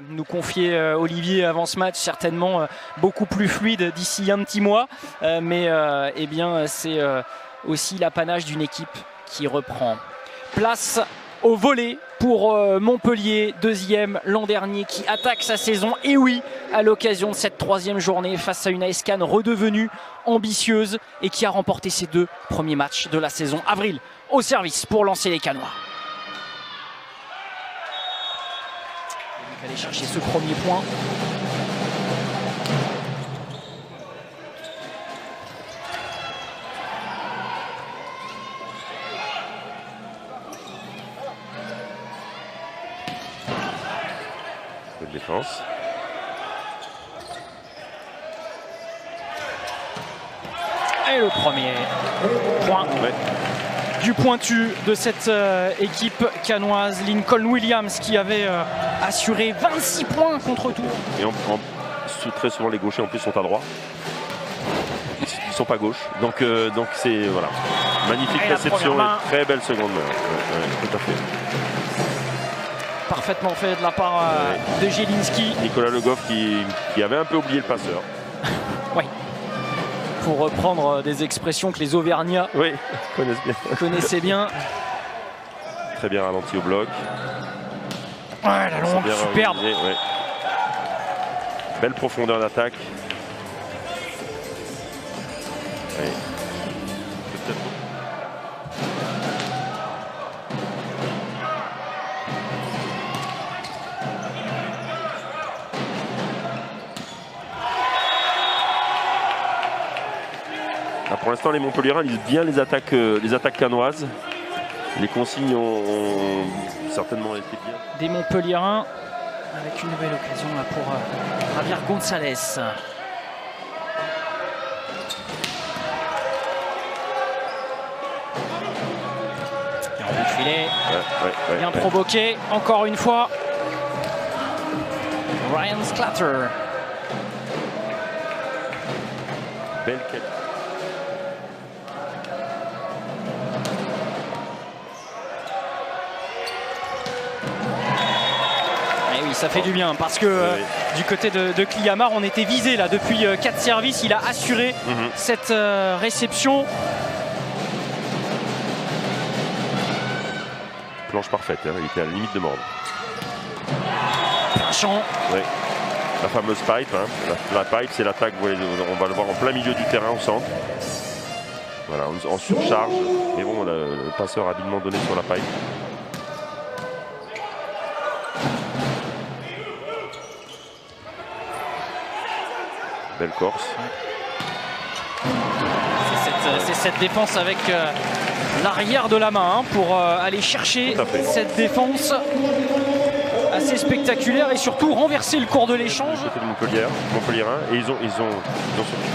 nous confier Olivier avant ce match, certainement beaucoup plus fluide d'ici un petit mois. Mais eh bien, c'est aussi l'apanage d'une équipe qui reprend. Place au volley pour Montpellier, deuxième l'an dernier, qui attaque sa saison. Et oui, à l'occasion de cette troisième journée face à une AS Cannes redevenue ambitieuse et qui a remporté ses 2 premiers matchs de la saison. Avril au service pour lancer les Cannois. Il fallait chercher ce premier point. De défense. Et le premier point du pointu de cette équipe cannoise, Lincoln Williams, qui avait assuré 26 points contre Tours. Et très souvent les gauchers en plus sont à droite. Ils sont pas gauche. Donc c'est voilà. Magnifique réception et très belle seconde main. Tout à fait. Parfaitement fait de la part de Jelinski. Nicolas Le Goff qui avait un peu oublié le passeur. Oui. Pour reprendre des expressions que les Auvergnats connaissaient bien. Très bien ralenti au bloc. Ouais, la longue, superbe. Ouais. Belle profondeur d'attaque. Ouais. Pour l'instant, les Montpelliérains lisent bien les attaques cannoises. Les consignes ont certainement été bien. Des Montpelliérains avec une nouvelle occasion là pour Javier González. Bien en bout de filet. Bien provoqué. Encore une fois. Ryan Sclatter. Belle quête. Ça fait du bien parce que du côté de Cliamar, on était visé là depuis 4 services. Il a assuré cette réception. Planche parfaite, hein, il était à la limite de mordre. Plein champ. Oui. La fameuse pipe. Hein. La pipe, c'est l'attaque, on va le voir en plein milieu du terrain au centre. Voilà, en surcharge. Mais bon, le passeur a habilement donné sur la pipe. Belle Corse. C'est cette défense avec l'arrière de la main pour aller chercher cette défense assez spectaculaire et surtout renverser le cours de l'échange. Du côté de Montpelliérain, et ils ont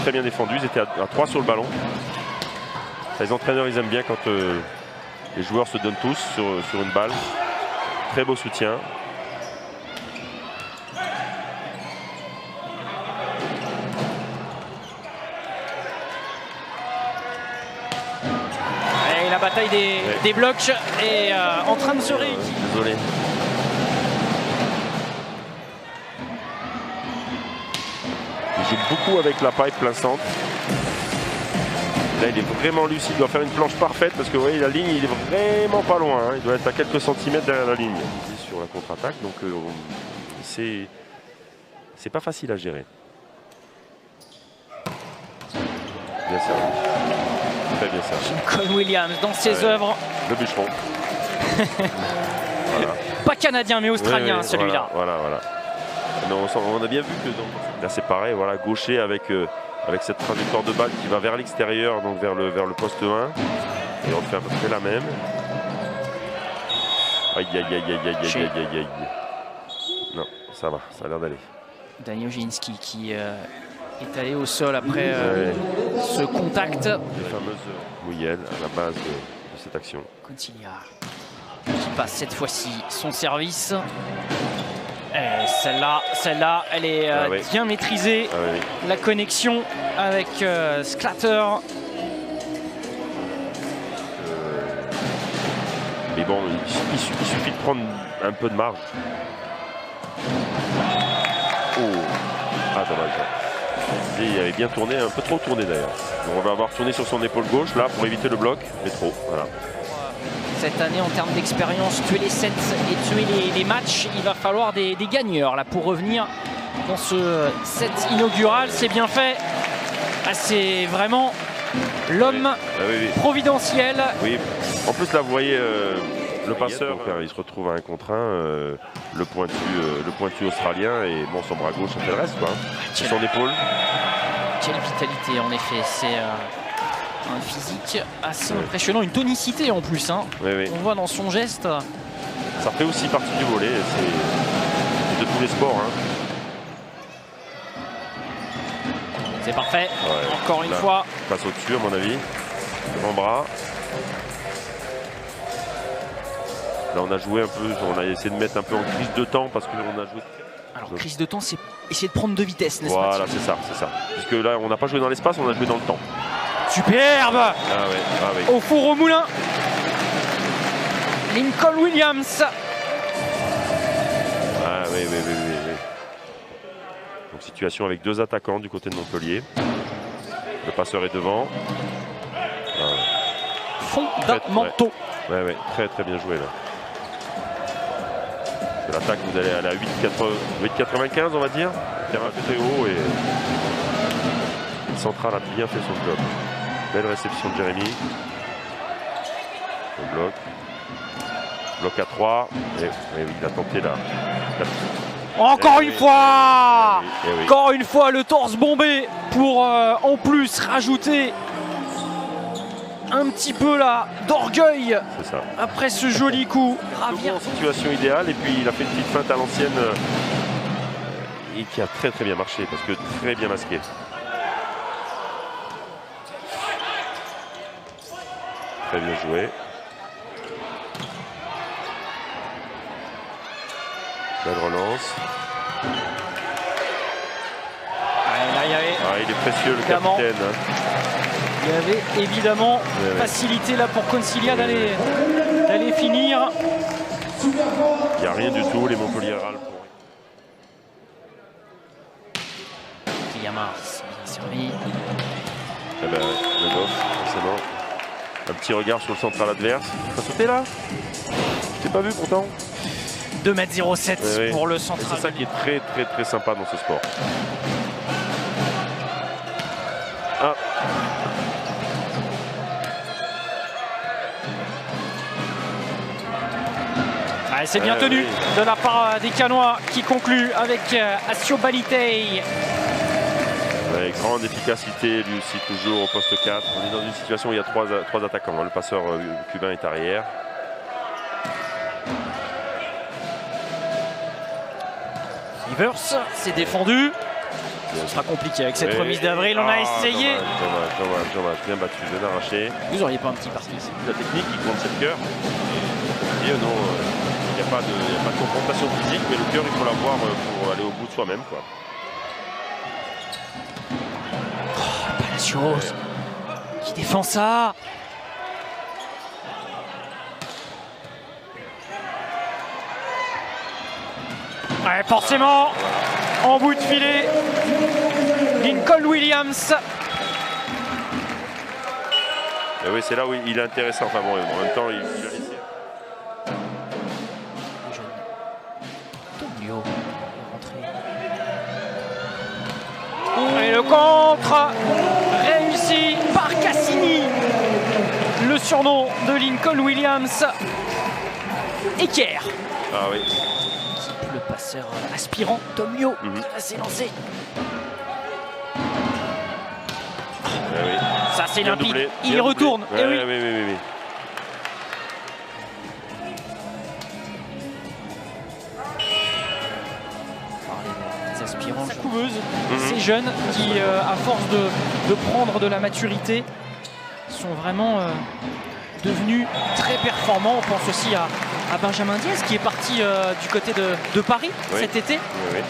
très bien défendu. Ils étaient à 3 sur le ballon. Les entraîneurs, ils aiment bien quand les joueurs se donnent tous sur une balle. Très beau soutien. La bataille des blocs est en train de se rééquilibrer. Désolé. Il joue beaucoup avec la pipe plein centre. Là, il est vraiment lucide. Il doit faire une planche parfaite parce que vous voyez, la ligne, il est vraiment pas loin. Hein. Il doit être à quelques centimètres derrière la ligne. Sur la contre-attaque, donc c'est pas facile à gérer. Bien servi. Très bien servi. Lincoln Williams dans ses œuvres. Le bûcheron. Voilà. Pas canadien mais australien celui-là. Voilà. Non, on a bien vu que là c'est pareil, voilà, gaucher avec cette trajectoire de balle qui va vers l'extérieur, donc vers le poste 1. Et on fait à peu près la même. Aïe. Non, ça va, ça a l'air d'aller. Daniel Jelinski qui est allé au sol après ce contact. Les fameuses mouillelles à la base de cette action. Conciliar qui passe cette fois-ci son service. Celle-là, elle est bien maîtrisée. La connexion avec Sclatter. Mais bon, il suffit de prendre un peu de marge. dommage. Et il avait bien tourné, un peu trop tourné d'ailleurs. On va avoir tourné sur son épaule gauche là pour éviter le bloc, mais trop. Voilà. Cette année, en termes d'expérience, tuer les sets et tuer les matchs, il va falloir des gagneurs là pour revenir dans ce set inaugural. C'est bien fait. Ah, c'est vraiment l'homme providentiel. Oui, en plus là vous voyez le passeur, il se retrouve à 1 contre 1, le pointu australien, et bon, son bras gauche ça fait le reste quoi. Sur son épaule. Quelle vitalité en effet, c'est un physique assez impressionnant, une tonicité en plus. Hein. On voit dans son geste. Ça fait aussi partie du volley, c'est de tous les sports. Hein. C'est parfait, encore une fois. Passe au-dessus à mon avis, grand bras. Là on a joué un peu, on a essayé de mettre un peu en crise de temps parce qu'on a joué... Alors crise de temps, c'est essayer de prendre de vitesse, n'est-ce pas? Voilà, c'est ça, c'est ça. Puisque là on n'a pas joué dans l'espace, on a joué dans le temps. Superbe. Au four au moulin. Lincoln Williams. Ah oui. Donc situation avec 2 attaquants du côté de Montpellier. Le passeur est devant. Fondamentaux. Ouais, très bien joué là. De l'attaque, vous allez à la 8,95 on va dire. Terrain très haut et le central a bien fait son job. Belle réception de Jérémy. Le bloc. Bloc à 3. Et il a tenté la... Encore une fois. Encore une fois le torse bombé pour en plus rajouter un petit peu là d'orgueil après ce joli coup. En situation idéale, et puis il a fait une petite feinte à l'ancienne et qui a très bien marché parce que très bien masqué. Très bien joué. Belle relance. Il est précieux le capitaine. Il y avait évidemment facilité là pour Concilia d'aller finir. Il n'y a rien du tout, les Montpellier râlent. Yamar, bien servi. Le goff, forcément. Un petit regard sur le central adverse. Ça sauté là? Je t'ai pas vu pourtant. 2,07 m pour le central. C'est ça qui est très sympa dans ce sport. C'est bien tenu de la part des Canois qui conclut avec Asio Balitei. Grande efficacité, lui aussi toujours au poste 4. On est dans une situation où il y a 3 attaquants. Le passeur cubain est arrière. Rivers s'est défendu. Ce sera compliqué avec cette remise d'avril. On a essayé. Dommage. Bien battu, bien arraché. Vous auriez pas un petit parti? La technique qui compte, c'est le cœur. Il n'y a pas de confrontation physique, mais le cœur, il faut l'avoir pour aller au bout de soi-même. Palacios qui défend ça. Forcément, en bout de filet, Lincoln Williams. Et oui, c'est là où il est intéressant. Enfin bon, en même temps, il a laissé. Et le contre réussi par Cassini. Le surnom de Lincoln Williams. Équerre. Ah oui. Le passeur aspirant Tomio qui va s'élancer. Ça c'est limpide. Doublé. Il retourne. Oui. Les aspirants, la couveuse, ces jeunes qui, à force de prendre de la maturité, sont vraiment devenus très performants. On pense aussi à Benjamin Diaz qui est parti du côté de Paris cet été. Oui.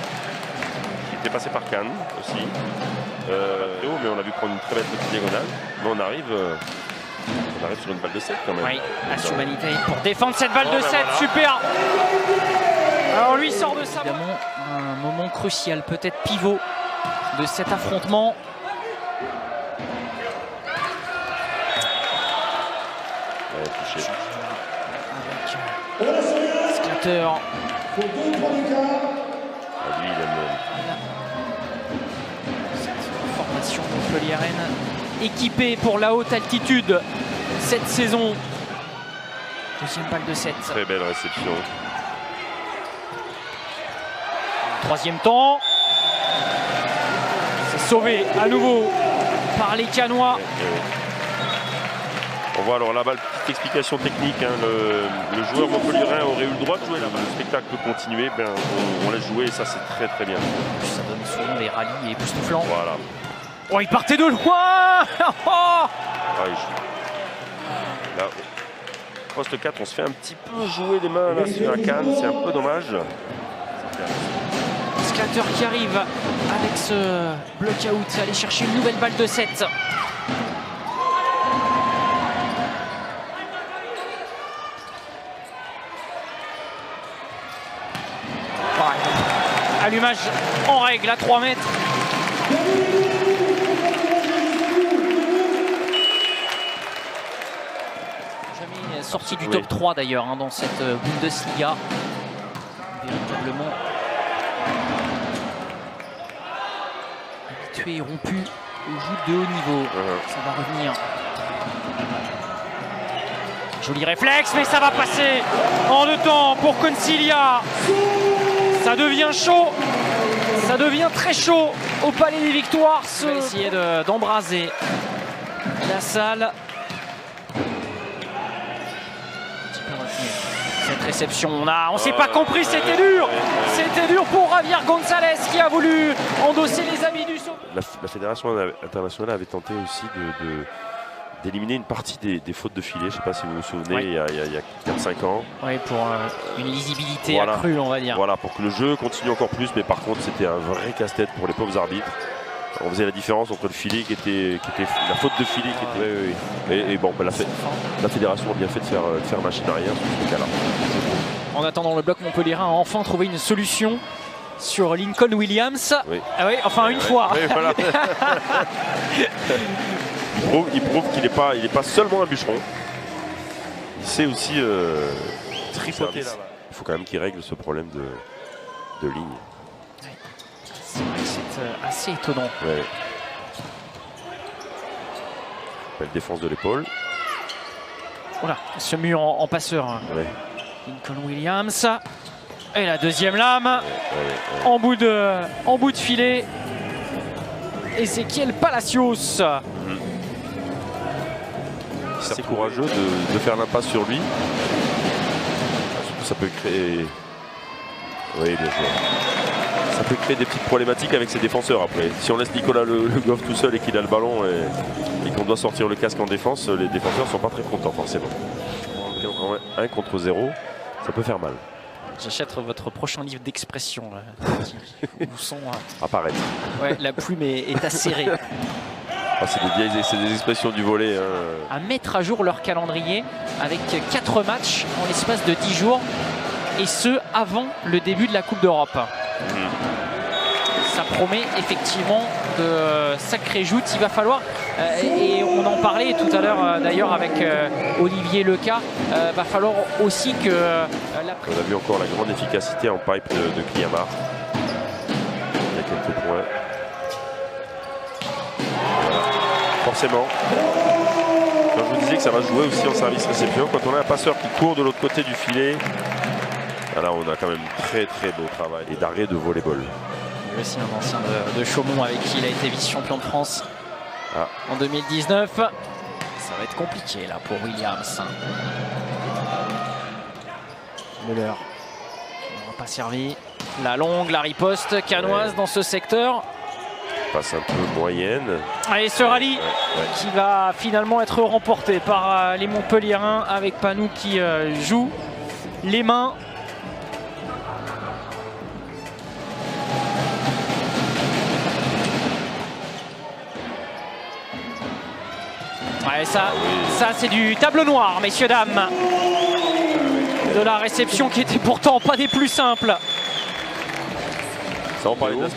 Il était passé par Cannes aussi. Mais on a vu prendre une très belle petite diagonale. Mais on arrive sur une balle de 7 quand même. Oui, Asio Balitei pour défendre cette balle de 7. Voilà. Super. Alors lui sort de ça. Évidemment, un moment crucial, peut-être pivot de cet affrontement. Ouais, touché. Avec Sclatter. Ah, lui, il aime. Cette formation montpelliéraine équipée pour la haute altitude cette saison. Deuxième balle de 7. Très belle réception. Troisième temps. C'est sauvé à nouveau par les Canois. On voit alors là-bas, petite explication technique. Hein, le joueur montpelliérain aurait eu le droit de jouer là-bas. Le spectacle peut continuer. Ben, on laisse jouer et ça, c'est très très bien. Ça donne souvent des rallyes époustouflants. Voilà. Oh, il partait de loin. Ouais, là, poste 4, on se fait un petit peu jouer les mains là, sur la canne. C'est un peu dommage. Sclatter qui arrive avec ce block-out. Aller chercher une nouvelle balle de 7. Allumage en règle à 3 mètres. Jamais sorti du top 3 d'ailleurs hein, dans cette Bundesliga. Véritablement habitué et rompu au joutes de haut niveau. Ça va revenir. Joli réflexe, mais ça va passer en 2 temps pour Concilia. Ça devient chaud, ça devient très chaud au Palais des Victoires. On va essayer d'embraser la salle. Cette réception, on s'est pas compris, c'était dur. C'était dur pour Javier González qui a voulu endosser les habits du saut. La fédération internationale avait tenté aussi d'éliminer une partie des fautes de filet. Je ne sais pas si vous vous souvenez, il y a 4-5 ans. Oui, pour une lisibilité accrue, on va dire. Voilà, pour que le jeu continue encore plus, mais par contre, c'était un vrai casse-tête pour les pauvres arbitres. On faisait la différence entre le filet qui était la faute de filet qui était. Et bon, bah, la fédération a bien fait de faire machine arrière sur ce cas-là. En attendant, le bloc montpelliérain a enfin trouvé une solution sur Lincoln Williams. Oui. Ah oui, enfin une fois. Oui, voilà. Il prouve qu'il n'est pas seulement un bûcheron. Il sait aussi tripoter là-bas. Il faut quand même qu'il règle ce problème de ligne. C'est vrai que c'est assez étonnant. Ouais. Belle défense de l'épaule. Voilà, ce mur en passeur. Ouais. Lincoln Williams. Et la deuxième lame. En bout de filet. Ezequiel Palacios. C'est courageux de faire l'impasse sur lui. Ça peut créer. Oui, bien sûr. Ça peut créer des petites problématiques avec ses défenseurs après. Si on laisse Nicolas Le Goff tout seul et qu'il a le ballon et qu'on doit sortir le casque en défense, les défenseurs ne sont pas très contents forcément. 1 contre 0, ça peut faire mal. J'achète votre prochain livre d'expression. Où sont apparaître. Ouais, la plume est acérée. C'est des expressions du volley. À mettre à jour leur calendrier avec 4 matchs en l'espace de 10 jours. Et ce, avant le début de la Coupe d'Europe. Ça promet effectivement de sacrées joutes. Il va falloir, et on en parlait tout à l'heure d'ailleurs avec Olivier Leca, va falloir aussi que... On a vu encore la grande efficacité en pipe de Kliamar. Il y a quelques points. Voilà. Forcément. Quand je vous disais que ça va jouer aussi en service réception, quand on a un passeur qui court de l'autre côté du filet, là on a quand même très très beau travail et d'arrêt de volleyball. Il y a aussi un ancien de Chaumont avec qui il a été vice-champion de France en 2019. Ça va être compliqué là pour Williams. Müller n'aura pas servi. La longue, la riposte canoise dans ce secteur. Passe un peu moyenne. Et ce rallye qui va finalement être remporté par les Montpelliérains avec Panou qui joue les mains. Ouais, ça c'est du tableau noir, messieurs, dames. De la réception qui était pourtant pas des plus simples. Ça, on parlait de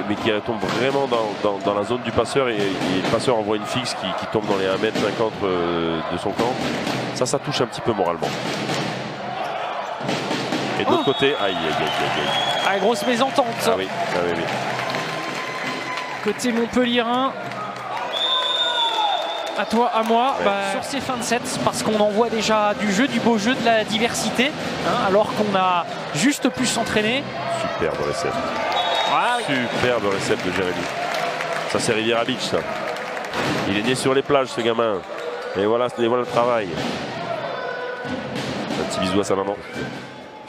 mais qui retombe vraiment dans la zone du passeur et le passeur envoie une fixe qui tombe dans les 1,50 m de son camp. Ça touche un petit peu moralement. Et de l'autre côté, aïe. Ah, grosse mésentente. Ah oui. Côté Montpellierin. À toi, à moi, ouais. Sur ces fins de set, parce qu'on en voit déjà du jeu, du beau jeu, de la diversité, hein, alors qu'on a juste pu s'entraîner. Superbe recette. Ah, oui. Superbe recette de Jérémy. Ça, c'est Riviera Beach, ça. Il est né sur les plages, ce gamin. Et voilà le travail. Un petit bisou à sa maman.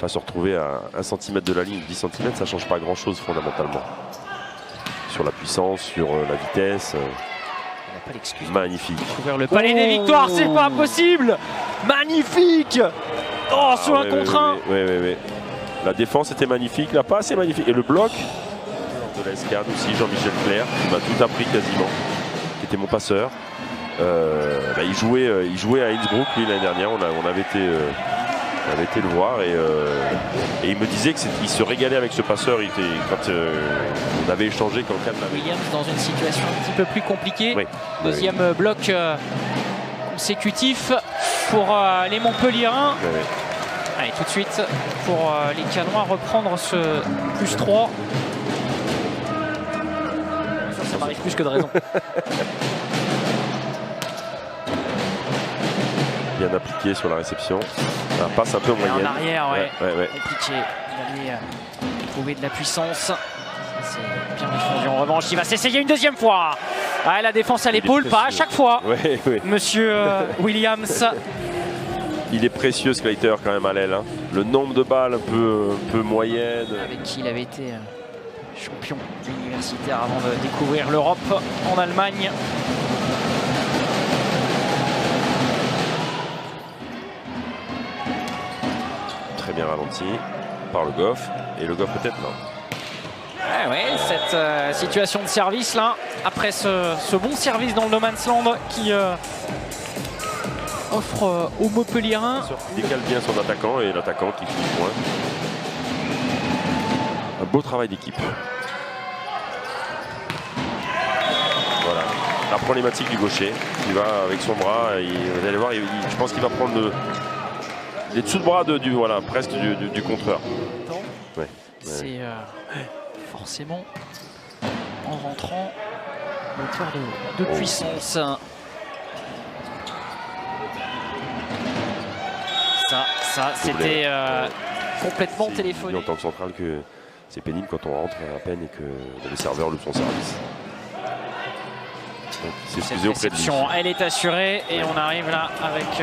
Va se retrouver à 1 cm de la ligne, 10 cm, ça ne change pas grand-chose fondamentalement. Sur la puissance, sur la vitesse. Pas l'excuse. Magnifique. Ouvrir le palais des victoires, c'est pas possible. Magnifique. Oh, sur un contre un. Oui. La défense était magnifique, la passe est magnifique. Et le bloc de la escadre aussi, Jean-Michel Clair, qui m'a tout appris quasiment, qui était mon passeur. Il jouait à Innsbruck l'année dernière, on avait été le voir et il me disait qu'il se régalait avec ce passeur. Quand on avait échangé, quand Cannes l'avait. Williams dans une situation un petit peu plus compliquée. Oui. Deuxième bloc consécutif pour les Montpellierins. Oui. Allez, tout de suite pour les Canois reprendre ce +3. Ça m'arrive plus que de raison. Bien appliqué sur la réception. Un passe un peu moyenne. En arrière, ouais. Compliqué d'aller trouver de la puissance. C'est bien défendu. En revanche, il va s'essayer une deuxième fois. Ah, la défense à l'épaule, pas à chaque fois. Oui. Monsieur Williams. Il est précieux, Sclater, quand même à l'aile. Hein. Le nombre de balles un peu moyenne. Avec qui il avait été champion universitaire avant de découvrir l'Europe en Allemagne. Très bien ralenti par le Goff. Et le Goff peut-être non. Cette situation de service là, après ce bon service dans le no man's land qui offre aux Montpellierins. Il décale bien son attaquant et l'attaquant qui finit point. Un beau travail d'équipe. Voilà. La problématique du gaucher qui va avec son bras. Vous allez voir, je pense qu'il va prendre les dessous de bras presque du contreur. Ouais. C'est forcément en rentrant moteur de puissance. Ça c'était complètement téléphoné. En tant que central que c'est pénible quand on rentre à peine et que le serveur loue son service. Cette réception, elle est assurée et on arrive là avec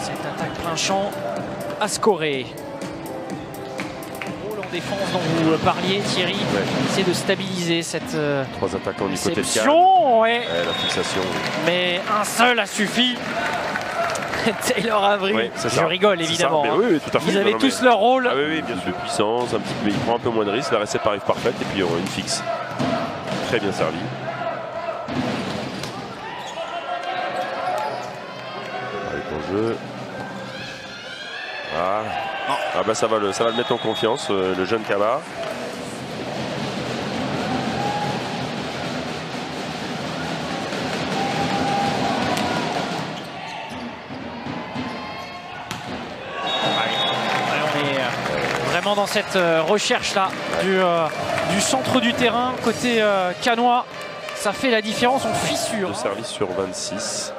cette attaque plein champ à scorer. Rôle en défense dont vous parliez, Thierry, c'est de stabiliser cette trois attaquants du côté de Cannes. La fixation. Mais un seul a suffi. Taylor Avery, je rigole évidemment. Oui, tout à fait. Ils avaient tous leur rôle. Ah oui, bien sûr. De puissance, un petit peu, il prend un peu moins de risque, la recette arrive parfaite et puis une fixe. Très bien servi. Avec ton jeu. Ah. Ça va le mettre en confiance, le jeune Kaba. Dans cette recherche là du centre du terrain côté canois, ça fait la différence en fissure. De service sur 26,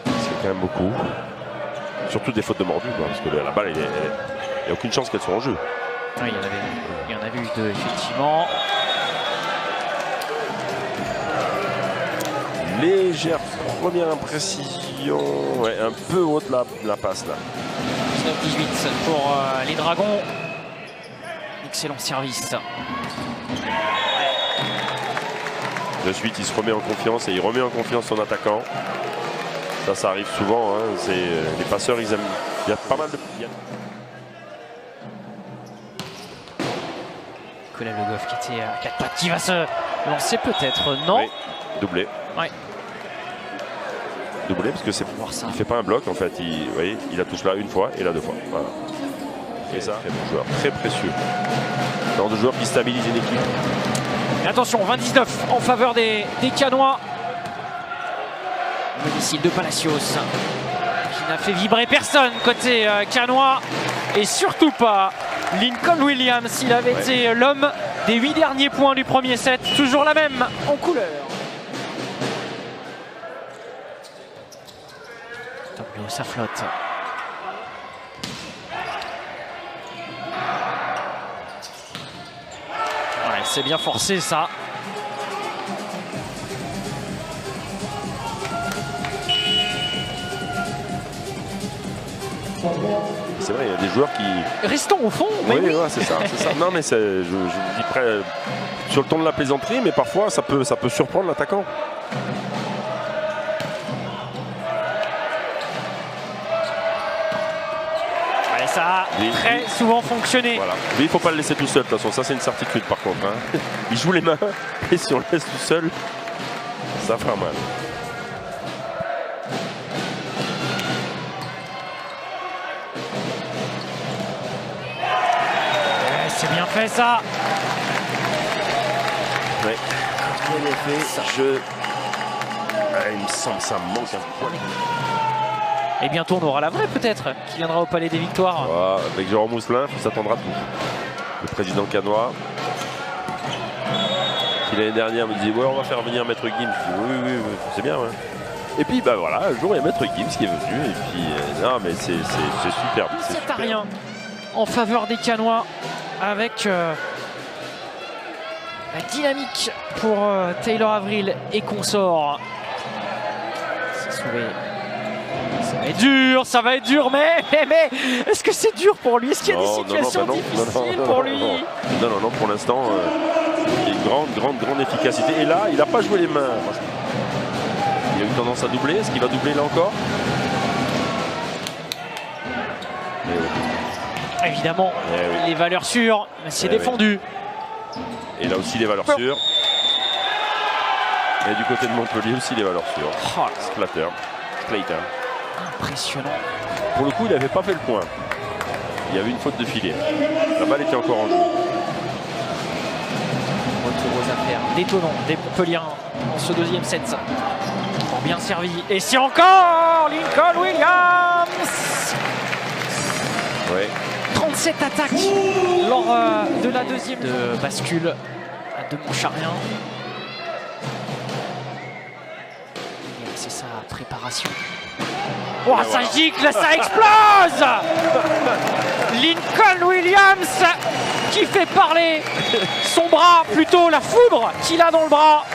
c'est quand même beaucoup, surtout des fautes de mordu parce que la balle il n'y a aucune chance qu'elle soit en jeu. Oui, il y en avait eu deux effectivement. Légère première imprécision, un peu haute la passe là. 19-18 pour les Dragons. Excellent service. De suite, il se remet en confiance et il remet en confiance son attaquant. Ça arrive souvent. Hein. Les passeurs, ils aiment. Il y a pas mal de. Nicolas Le Goff qui était à 4 pattes, qui va se lancer peut-être, non? Oui, doublé. Ouais. Doublé parce que il fait pas un bloc en fait. Vous voyez, il la touche là une fois et là deux fois. Voilà. Et ça, très bon joueur, très précieux. Le genre de joueur qui stabilise une équipe. Et attention, 20-19 en faveur des Canois. Le missile de Palacios qui n'a fait vibrer personne côté Canois et surtout pas Lincoln Williams. Il avait été l'homme des 8 derniers points du premier set, toujours la même en couleur. Tableau, ça flotte. Ouais, c'est bien forcé ça. C'est vrai, il y a des joueurs qui... Restons au fond. Mais oui, ouais, c'est ça, c'est ça. Non, mais je dis sur le ton de la plaisanterie, mais parfois ça peut surprendre l'attaquant. Ouais, ça a très souvent fonctionné. Voilà. Mais il ne faut pas le laisser tout seul, de toute façon, ça c'est une certitude par contre. Hein. Il joue les mains, et si on le laisse tout seul, ça fera mal. C'est bien fait ça. Ouais. Il me semble que ça manque un poil. Et bientôt on aura la vraie peut-être qui viendra au Palais des Victoires. Voilà, avec Jérôme Mousselin, il s'attendra à tout. Le président canois, qui l'année dernière me disait ouais, on va faire venir Maître Gims. Oui, c'est bien. Ouais. Et puis bah voilà, un jour il y a Maître Gims qui est venu et puis non mais c'est superbe. C'est à rien en faveur des Canois avec la dynamique pour Taylor Avril et consorts. C'est sauvé. Ça va être dur, mais est-ce que c'est dur pour lui? Est-ce qu'il y a des situations difficiles pour lui? Non, pour l'instant, il y a une grande efficacité. Et là, il n'a pas joué les mains. Il a eu tendance à doubler. Est-ce qu'il va doubler là encore? Évidemment, les valeurs sûres, mais c'est défendu. Et là aussi, les valeurs sûres. Et du côté de Montpellier aussi, les valeurs sûres. Oh, Clayton. Impressionnant. Pour le coup, il n'avait pas fait le point. Il y avait une faute de filet. La balle était encore en jeu. Retour aux affaires. Détonnant des Montpelliérains dans ce deuxième set. Bien servi. Et c'est encore Lincoln Williams. Ouais. 37 attaques lors de la deuxième de bascule de Montcharien. C'est sa préparation. Oh, ça gicle, ça explose. Lincoln Williams qui fait parler son bras, plutôt la foudre qu'il a dans le bras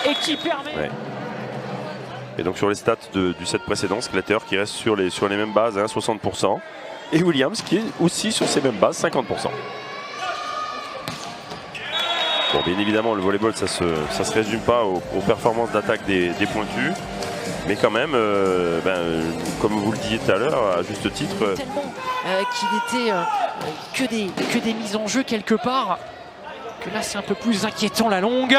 et qui permet... Ouais. Et donc sur les stats du set précédent, Sclater qui reste sur les mêmes bases, hein, 60%. Et Williams qui est aussi sur ces mêmes bases, 50%. Bon, bien évidemment, le volleyball, ça se résume pas aux performances d'attaque des pointus. Mais quand même, comme vous le disiez tout à l'heure, à juste titre... Tellement qu'il était que des mises en jeu quelque part. Que là, c'est un peu plus inquiétant la longue.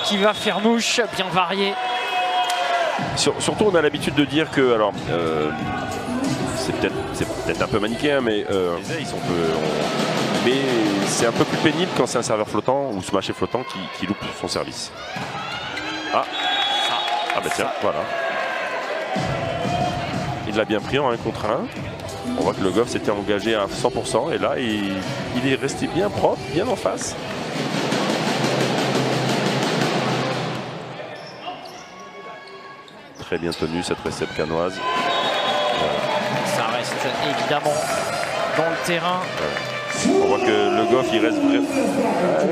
Qui va faire mouche, bien variée. Surtout, on a l'habitude de dire que... Alors, c'est peut-être un peu manichéen, mais mais c'est un peu plus pénible quand c'est un serveur flottant ou smasher flottant qui loupe son service. Ah bah tiens, voilà. Il l'a bien pris en 1 contre 1. On voit que le Goff s'était engagé à 100% et là il est resté bien propre, bien en face. Très bien tenu cette réception canoise. Ça reste évidemment dans le terrain. On voit que le Goff il reste vrai.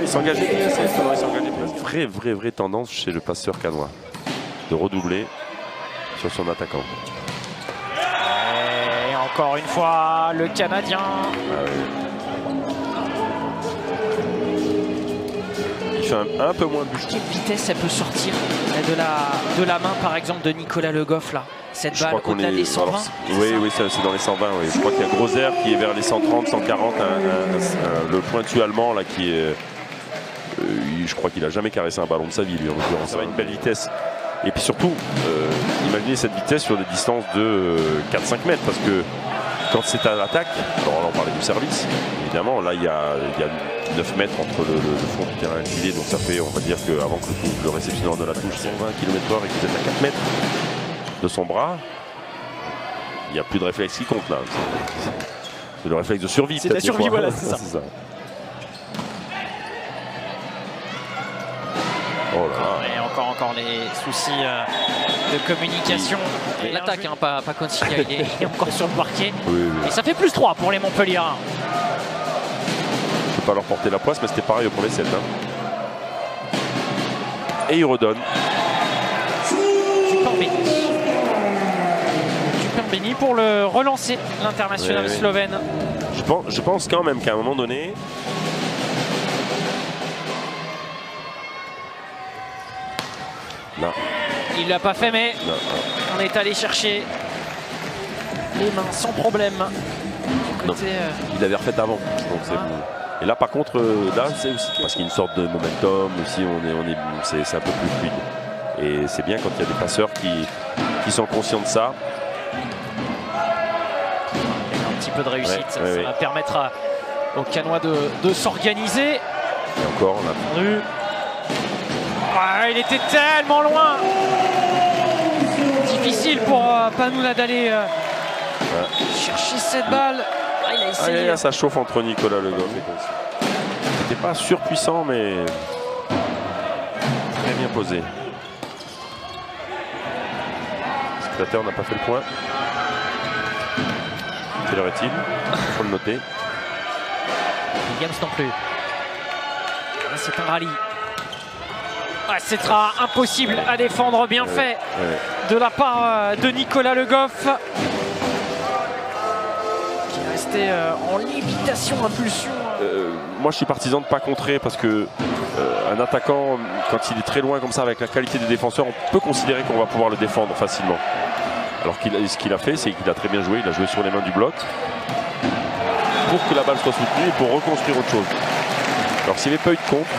Il s'engageait bien, c'est étonnant, il s'engageait bien. Vraie tendance chez le passeur canois de redoubler sur son attaquant. Et encore une fois, le Canadien. Il fait un peu moins de bûche. Quelle vitesse elle peut sortir de la main, par exemple, de Nicolas Le Goff là. Cette balle au-delà des 120. Oui, c'est dans les 120. Oui. Je crois qu'il y a Groser qui est vers les 130, 140. Le pointu allemand là qui est. Je crois qu'il a jamais caressé un ballon de sa vie, lui, en l'occurrence. Ça va une belle vitesse. Et puis surtout, imaginez cette vitesse sur des distances de 4-5 mètres, parce que quand c'est à l'attaque, alors là on parlait du service, évidemment, là il y a 9 mètres entre le fond du terrain et le filet, donc ça fait, on va dire qu'avant que le réceptionneur de la touche 120 km/h et que vous êtes à 4 mètres de son bras, il n'y a plus de réflexe qui compte là. C'est le réflexe de survie. C'est la survie, voilà, c'est ça. Oh là là. Et encore les soucis de communication. L'attaque, hein, pas Consigna, il est encore sur le parquet. Oui, oui. Et ça fait +3 pour les Montpelliérains. Je ne peux pas leur porter la poisse, mais c'était pareil au premier set. Hein. Et il redonne. Béni pour le relancer, l'international slovène. Je pense quand même qu'à un moment donné, non. Il l'a pas fait, mais Non. on est allé chercher les mains sans problème. Côté, Il l'avait refait avant. Donc et là par contre, là c'est aussi parce qu'il y a une sorte de momentum aussi, c'est un peu plus fluide. Et c'est bien quand il y a des passeurs qui sont conscients de ça. Un petit peu de réussite, ça ouais. va permettre aux Canois de s'organiser. Et encore là. Ah, il était tellement loin. Difficile pour Panouna d'aller chercher cette balle. Ah, il a essayé. Ça chauffe entre Nicolas Le Goff. C'était pas surpuissant, mais très bien posé. Le spectateur n'a pas fait le point. Quelle heure est-il? Il faut le noter. Williams non plus. C'est un rallye. Ah, c'est impossible à défendre, bien fait de la part de Nicolas Le Goff, qui est resté en lévitation, impulsion. Moi je suis partisan de ne pas contrer parce que un attaquant, quand il est très loin comme ça avec la qualité des défenseurs, on peut considérer qu'on va pouvoir le défendre facilement. Alors ce qu'il a fait, c'est qu'il a très bien joué, il a joué sur les mains du bloc pour que la balle soit soutenue et pour reconstruire autre chose. Alors s'il n'y avait pas eu de contre,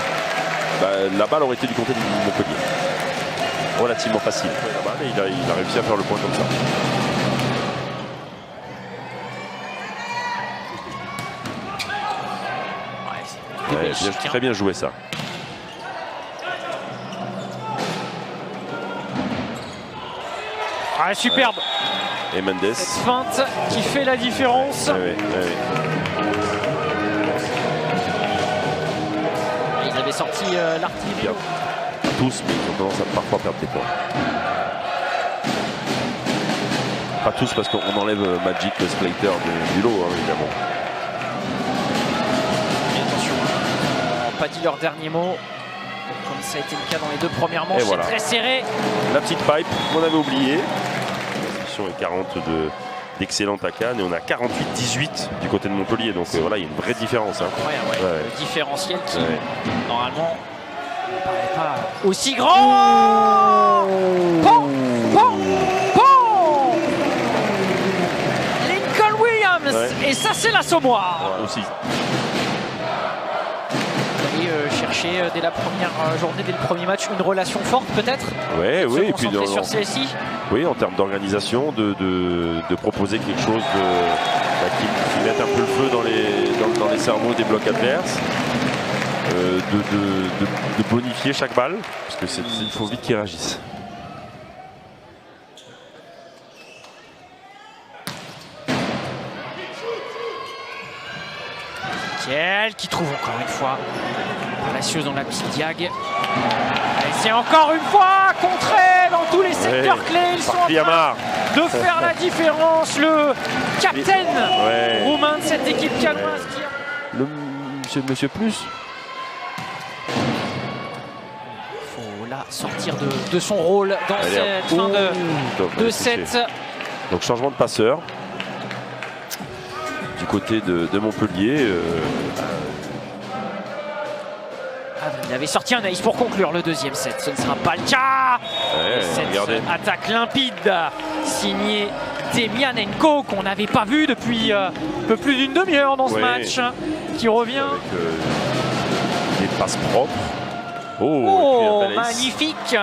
la balle aurait été du côté de Montpellier. Relativement facile. Il a réussi à faire le point comme ça. Très bien joué ça. Ah, superbe. Et Mendes. Cette feinte qui fait la différence. Ils avaient sorti l'artillerie. Tous, mais ils ont tendance à parfois perdre des points. Pas tous parce qu'on enlève Magic Splater du lot, hein, évidemment. Et attention, ils n'ont pas dit leur dernier mot, comme ça a été le cas dans les 2 premières manches. Voilà. C'est très serré. La petite pipe qu'on avait oubliée. La position est 40 d'excellente à Cannes et on a 48-18 du côté de Montpellier. Donc voilà, il y a une vraie différence. Hein. Le différentiel qui, normalement, ne paraît pas aussi grand. Lincoln Williams. Et ça, c'est l'assommoir. Aussi. Chercher dès la première journée, dès le premier match, une relation forte peut-être. Oui, et puis sur CSI. Oui, en termes d'organisation, de proposer quelque chose qui mette un peu le feu dans les cerveaux des blocs adverses, de bonifier chaque balle, parce que il faut vite qu'ils réagissent. Kiel qui trouve encore une fois Palacios dans la petite diag. Et c'est encore une fois contré dans tous les secteurs clés. Ils sont en train de faire la différence. Le capitaine roumain de cette équipe canoise. Monsieur Plus. Il faut là sortir de son rôle dans cette fin de set. Donc changement de passeur. Du côté de Montpellier. Il avait sorti un ace pour conclure le 2e set. Ce ne sera pas le cas. Cette attaque limpide signée Demianenko qu'on n'avait pas vu depuis un peu plus d'une demi-heure dans ce match. Qui revient. Avec des passes propres. Magnifique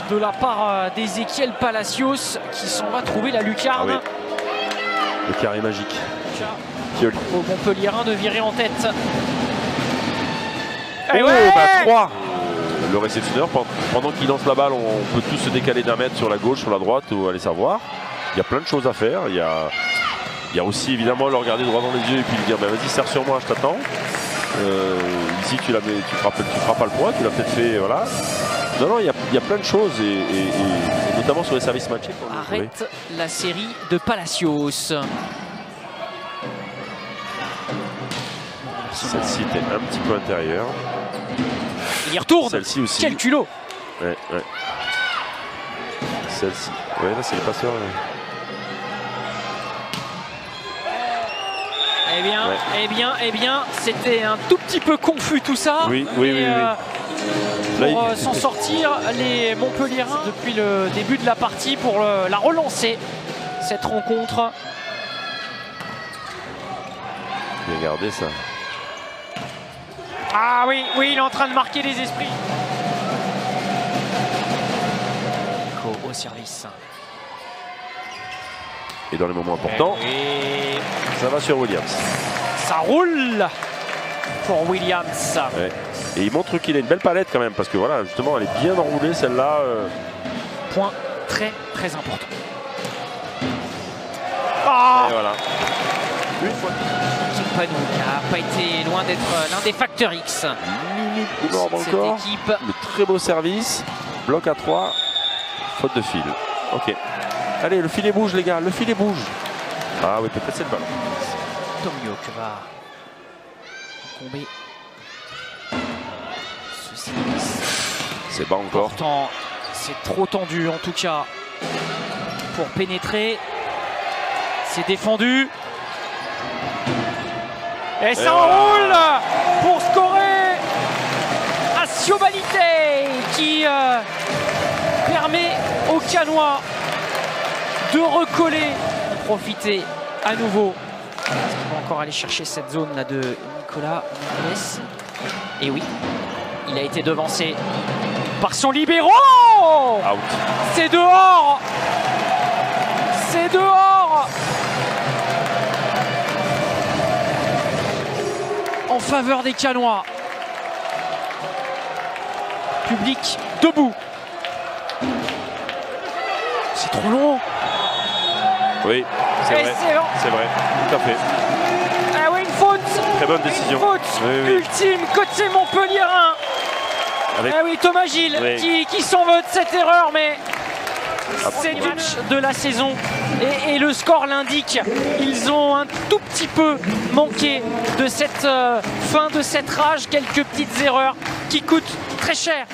de la part d'Ezequiel Palacios qui s'en va trouver la lucarne. Le carré magique. Au Montpellierin de virer en tête. Oh, bah 3. Le réceptionneur, pendant qu'il lance la balle, on peut tous se décaler d'1 mètre sur la gauche, sur la droite, ou aller savoir. Il y a plein de choses à faire. Il y a aussi évidemment le regarder droit dans les yeux et puis lui dire bah, vas-y, serre sur moi, je t'attends. Ici tu feras pas le point, tu l'as peut-être fait, voilà. Non, il y a plein de choses et notamment sur les services matchés. Arrête la série de Palacios. Celle-ci était un petit peu intérieure. Il y retourne. Celle-ci aussi. Quel culot. Ouais. Celle-ci. Ouais, là c'est les passeurs. Eh bien, c'était un tout petit peu confus tout ça. Oui. Pour s'en sortir, les Montpellierins depuis le début de la partie pour la relancer, cette rencontre. Regardez ça. Ah oui, il est en train de marquer les esprits. Nico au service. Et dans les moments importants, ça va sur Williams. Ça roule pour Williams. Ouais. Et il montre qu'il a une belle palette quand même, parce que voilà, justement, elle est bien enroulée celle-là. Point très important. Et voilà. Une fois. Panou qui n'a pas été loin d'être l'un des facteurs X. Énorme encore. Équipe. Le très beau service. Bloc à 3. Faute de fil. Ok. Allez, le filet bouge, les gars. Le filet bouge. Ah oui, peut-être c'est le ballon. Tomio qui va tomber. Ce service. C'est bas encore. Pourtant, c'est trop tendu en tout cas pour pénétrer. C'est défendu. Et ça roule pour scorer Asio Balite qui permet aux Canois de recoller, de profiter à nouveau. Est-ce qu'il va encore aller chercher cette zone là de Nicolas Mendes? Et oui, il a été devancé par son libéro. Out. C'est dehors. C'est dehors. En faveur des Canois. Public debout. C'est trop long. Oui, c'est vrai. C'est vrai, tout à fait. Ah oui, une faute. Très bonne décision. Une faute ultime côté Montpellierin. Avec... Ah oui, Thomas Gilles qui s'en veut de cette erreur, mais c'est le match de la saison et le score l'indique. Ils ont un tout petit peu manqué de cette fin de cette rage, quelques petites erreurs qui coûtent très cher.